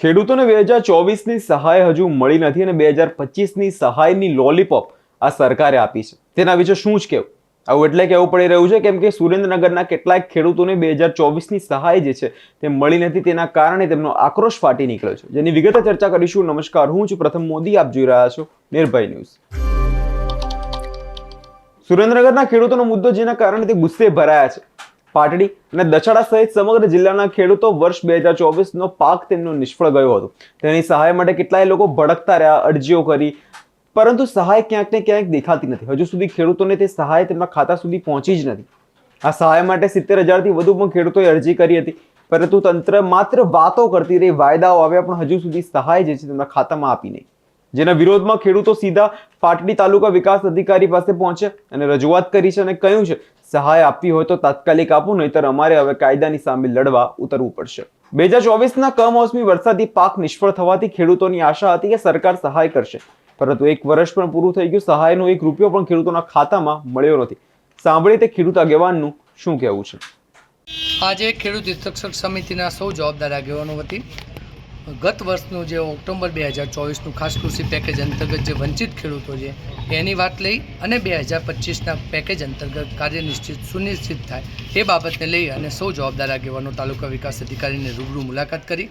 ખેડૂતોને 2024ની સહાય હજુ મળી નથી અને 2025ની સહાયની લોલીપોપ આ સરકારે આપી છે. તેના વિશે શું જ કહેવું? આવું એટલે કહેવું પડી રહ્યું છે કેમ કે સુરેન્દ્રનગરના કેટલાક ખેડૂતોને 2024ની સહાય જે છે તે મળી નથી. તેના કારણે તેમનો આક્રોશ ફાટી નીકળ્યો છે, જેની વિગતે ચર્ચા કરીશું. નમસ્કાર, હું છું પ્રથમ મોદી, આપ જોઈ રહ્યા છો નિર્ભય ન્યૂઝ. સુરેન્દ્રનગરના ખેડૂતોનો મુદ્દો જેના કારણે તે ગુસ્સે ભરાયા છે. પાટડી અને દચાડા સહિત સમગ્ર જિલ્લાના ખેડૂતો વર્ષ 2024નો પાક તેમનો નિષ્ફળ ગયો હતો. તેની સહાય માટે કેટલાય લોકો ભડકતા રહ્યા, અરજીઓ કરી, પરંતુ સહાય ક્યાંક ને ક્યાંક દેખાતી નથી. હજુ સુધી ખેડૂતોને તે સહાય તેમના ખાતા સુધી પહોંચી જ નથી. આ સહાય માટે 70,000થી વધુ પણ ખેડૂતોએ અરજી કરી હતી, પરંતુ તંત્ર માત્ર વાતો કરતી રહી, વાયદાઓ આવ્યા પણ હજુ સુધી સહાય જે છે તેમના ખાતામાં આપી નહીં. જેના વિરોધમાં ખેડૂતો સીધા પાટડી તાલુકા વિકાસ અધિકારી પાસે પહોંચ્યા અને રજૂઆત કરી છે અને કહ્યું છે સહાય આપવી હોય તો તાત્કાલિક આપો, નહીતર અમારે હવે કાયદાની સામે લડવા ઉતરવું પડશે. 2024ના કમોસમી વરસાદી પાક નિષ્ફળ થવાથી ખેડૂતોની આશા હતી કે સરકાર સહાય કરશે, પરંતુ એક વર્ષ પણ પૂરું થઈ ગયું, સહાયનો એક રૂપિયો પણ ખેડૂતોના ખાતામાં મળ્યો નથી. સાંભળીએ તે ખેડૂત આગેવાનનું શું કહેવું છે. આજે ખેડૂત હિતરક્ષક સમિતિના સૌ જવાબદાર આગેવાનો વતી ગત વર્ષનું જે ઓક્ટોબર 2024નું ખાસ કૃષિ પેકેજ અંતર્ગત જે વંચિત ખેડૂતો છે એની વાત લઈ અને 2025ના પેકેજ અંતર્ગત કાર્ય સુનિશ્ચિત થાય એ બાબતને લઈ અને સૌ જવાબદાર આગેવાનો તાલુકા વિકાસ અધિકારીને રૂબરૂ મુલાકાત કરી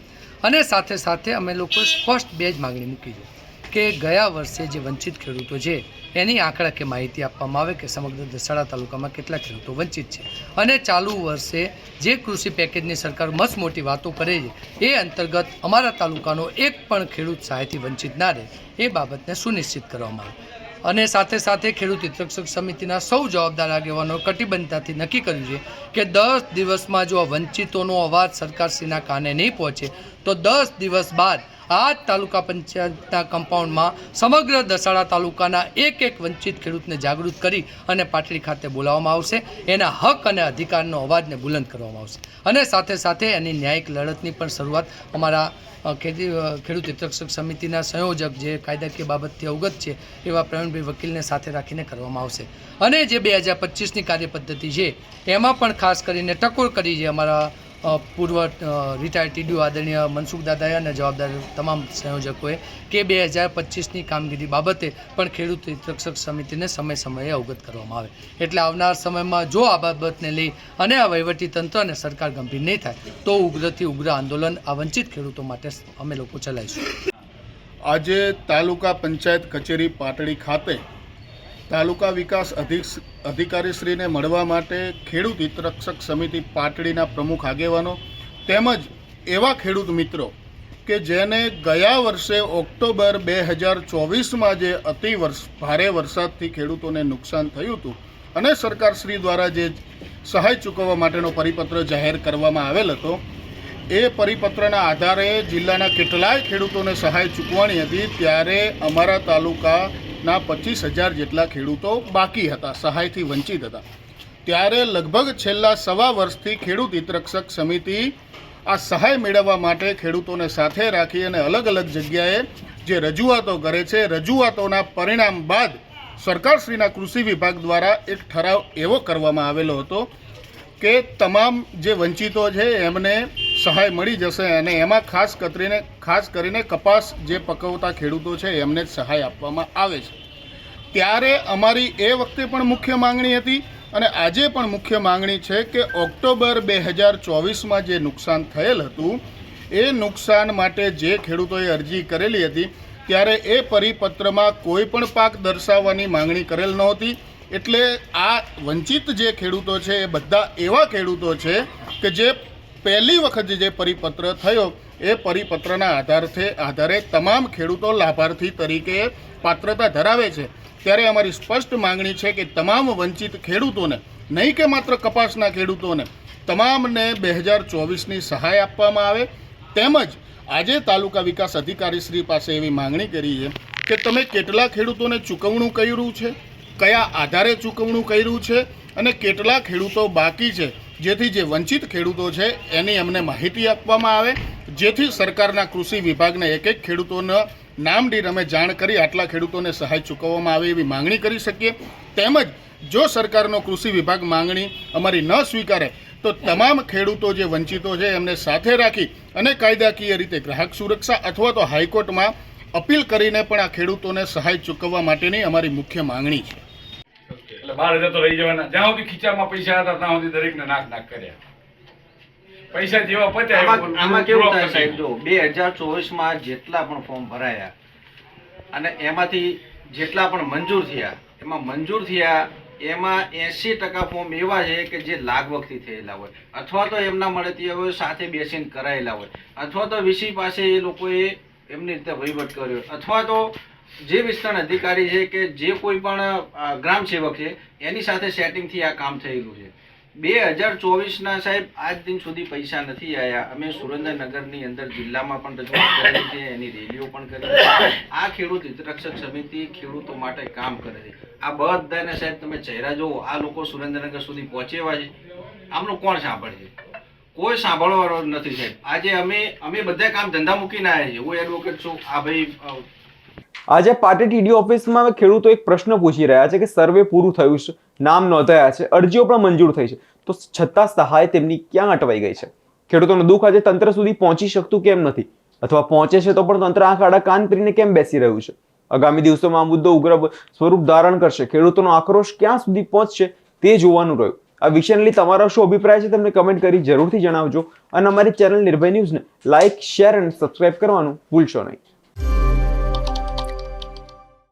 અને સાથે સાથે અમે લોકો સ્પષ્ટ બે જ માગણી મૂકી છે કે ગયા વર્ષે જે વંચિત ખેડૂતો છે એની આંકડાકીય માહિતી આપવામાં આવે કે સમગ્ર દસાડા તાલુકામાં કેટલા ખેડૂતો વંચિત છે અને ચાલુ વર્ષે જે કૃષિ પેકેજની સરકાર મસ્ત મોટી વાતો કરે છે એ અંતર્ગત અમારા તાલુકાનો એક પણ ખેડૂત સહાયથી વંચિત ના રહે એ બાબતને સુનિશ્ચિત કરવામાં આવે. અને સાથે સાથે ખેડૂત હિતરક્ષક સમિતિના સૌ જવાબદાર આગેવાનો કટિબદ્ધતાથી નક્કી કર્યું છે કે 10 દિવસમાં જો વંચિતોનો અવાજ સરકારશ્રીના કાને નહીં પહોંચે તો 10 દિવસ બાદ આ તાલુકા પંચાયતના કમ્પાઉન્ડમાં સમગ્ર દસાડા તાલુકાના એક વંચિત ખેડૂતને જાગૃત કરી અને પાટડી ખાતે બોલાવવામાં આવશે. એના હક અને અધિકારનો અવાજને બુલંદ કરવામાં આવશે અને સાથે સાથે એની ન્યાયિક લડતની પણ શરૂઆત અમારા ખેડૂત હિતરક્ષક સમિતિના સંયોજક જે કાયદાકીય બાબતથી અવગત છે એવા પ્રવીણભાઈ વકીલને સાથે રાખીને કરવામાં આવશે. અને જે 2025ની કાર્યપદ્ધતિ છે એમાં પણ ખાસ કરીને ટકોર કરી છે અમારા પૂર્વ રિટાયર્ડ ટીડીઓ આદરણીય મનસુખ દાદાએ અને જવાબદાર તમામ સંયોજકોએ કે 2025ની કામગીરી બાબતે પણ ખેડૂત હિતરક્ષક સમિતિને સમયે અવગત કરવામાં આવે. એટલે આવનાર સમયમાં જો આ બાબતને લઈ અને આ વહીવટીતંત્ર અને સરકાર ગંભીર નહીં થાય તો ઉગ્રથી ઉગ્ર આંદોલન આ વંચિત ખેડૂતો માટે અમે લોકો ચલાવીશું. આજે તાલુકા પંચાયત કચેરી પાટડી ખાતે તાલુકા વિકાસ અધિકારીશ્રીને મળવા માટે ખેડૂત હિતરક્ષક સમિતિ પાટડીના પ્રમુખ આગેવાનો તેમજ એવા ખેડૂત મિત્રો કે જેને ગયા વર્ષે ઓક્ટોબર 2024માં જે ભારે વરસાદથી ખેડૂતોને નુકસાન થયું હતું અને સરકારશ્રી દ્વારા જે સહાય ચૂકવવા માટેનો પરિપત્ર જાહેર કરવામાં આવેલ હતો એ પરિપત્રના આધારે જિલ્લાના કેટલાય ખેડૂતોને સહાય ચૂકવવાની હતી. ત્યારે અમારા તાલુકાના 25,000 જેટલા ખેડૂતો બાકી હતા, સહાયથી વંચિત હતા. ત્યારે લગભગ છેલ્લા સવા વર્ષથી ખેડૂત હિતરક્ષક સમિતિ આ સહાય મેળવવા માટે ખેડૂતોને સાથે રાખી અને અલગ અલગ જગ્યાએ જે રજૂઆતો કરે છે, રજૂઆતોના પરિણામ બાદ સરકારશ્રીના કૃષિ વિભાગ દ્વારા એક ઠરાવ એવો કરવામાં આવેલો હતો કે તમામ જે વંચિતો છે એમને સહાય મળી જશે અને એમાં ખાસ કરીને કપાસ જે પકવતા ખેડૂતો છે એમને જ સહાય આપવામાં આવે છે. ત્યારે અમારી એ વખતે પણ મુખ્ય માંગણી હતી અને આજે પણ મુખ્ય માંગણી છે કે ઓક્ટોબર 2024માં જે નુકસાન થયેલ હતું એ નુકસાન માટે જે ખેડૂતોએ અરજી કરેલી હતી ત્યારે એ પરિપત્રમાં કોઈ પણ પાક દર્શાવવાની માંગણી કરેલ નહોતી. એટલે આ વંચિત જે ખેડૂતો છે એ બધા એવા ખેડૂતો છે કે જે પહેલી વખત જે પરિપત્ર થયો એ પરિપત્રના આધારે તમામ ખેડૂતો લાભાર્થી તરીકે પાત્રતા ધરાવે છે. ત્યારે અમારી સ્પષ્ટ માંગણી છે કે તમામ વંચિત ખેડૂતોને, નહીં કે માત્ર કપાસના ખેડૂતોને, તમામને 2024ની સહાય આપવામાં આવે. તેમજ આજે તાલુકા વિકાસ અધિકારીશ્રી પાસે એવી માંગણી કરી છે કે તમે કેટલા ખેડૂતોને ચૂકવણું કર્યું છે, કયા આધારે ચૂકવણું કર્યું છે અને કેટલા ખેડૂતો બાકી છે, જેથી જે વંચિત ખેડૂતો છે એની અમને માહિતી આપવામાં આવે, જેથી સરકારના કૃષિ વિભાગને એક ખેડૂતોના નામદીઠ અમે જાણ કરી આટલા ખેડૂતોને સહાય ચૂકવવામાં આવે એવી માંગણી કરી શકીએ. તેમજ જો સરકારનો કૃષિ વિભાગ માંગણી અમારી ન સ્વીકારે તો તમામ ખેડૂતો જે વંચિતો છે એમને સાથે રાખી અને કાયદાકીય રીતે ગ્રાહક સુરક્ષા અથવા તો હાઈકોર્ટમાં અપીલ કરીને પણ આ ખેડૂતોને સહાય ચૂકવવા માટેની અમારી મુખ્ય માંગણી છે. એટલે 12,000 તો રહી જવાના. જ્યાં સુધી ખીચામાં પૈસા હતા ત્યાં સુધી દરેકને નાક કર્યા. પૈસા જેવા પત્યા આમાં કેવું થાય સાહેબ, જો 2024માં જેટલા પણ ફોર્મ ભરાયા અને એમાંથી જેટલા પણ મંજૂર થયા એમાં 80% ફોર્મ એવા છે કે જે લાગવગથી થયેલા હોય અથવા તો એમના મળતી હોય સાથે બેસીને કરાયેલા હોય અથવા તો વીસી પાસે એ લોકોએ એમની રીતે વહીવટ કર્યો અથવા તો જે વિસ્તરણ અધિકારી છે કે જે કોઈ પણ ગ્રામ સેવક છે એની સાથે સેટિંગથી આ કામ થયેલું છે. 2024ના સાહેબ આજ દિન સુધી પૈસા નથી આવ્યા. અમે સુરેન્દ્રનગરની અંદર જિલ્લામાં પણ રજૂઆત કરેલી છે, એની રેલીઓ પણ કરી. આ ખેડૂત હિતરક્ષક સમિતિ ખેડૂતો માટે કામ કરે છે. આ બધાને સાહેબ તમે ચહેરા જુઓ, આ લોકો સુરેન્દ્રનગર સુધી પહોંચેવા છે, આમનું કોણ સાંભળે છે? કોઈ સાંભળવાનો નથી સાહેબ. આજે અમે બધા કામ ધંધા મૂકીને આવ્યા છીએ. હું એડવોકેટ છું. આ ભાઈ આજે પાટડી ટીડીઓ ઓફિસમાં ખેડૂતો એક પ્રશ્ન પૂછી રહ્યા છે કે સર્વે પૂરું થયું છે, નામ નોંધાયા છે, અરજીઓ પણ મંજૂર થઈ છે, તો છતાં સહાય તેમની ક્યાં અટવાઈ ગઈ છે? ખેડૂતોનું દુઃખ આજે તંત્ર સુધી પહોંચી શકતું કેમ નથી, અથવા પહોંચે છે તો પણ તંત્ર આંખ આડા કાન કરીને કેમ બેસી રહ્યું છે? આગામી દિવસોમાં આ મુદ્દો ઉગ્ર સ્વરૂપ ધારણ કરશે. ખેડૂતોનો આક્રોશ ક્યાં સુધી પહોંચશે તે જોવાનું રહ્યું. આ વિષયને લઈ તમારો શું અભિપ્રાય છે તમને કમેન્ટ કરી જરૂરથી જણાવજો અને અમારી ચેનલ નિર્ભય ન્યૂઝને લાઇક, શેર અને સબસ્ક્રાઇબ કરવાનું ભૂલશો નહીં.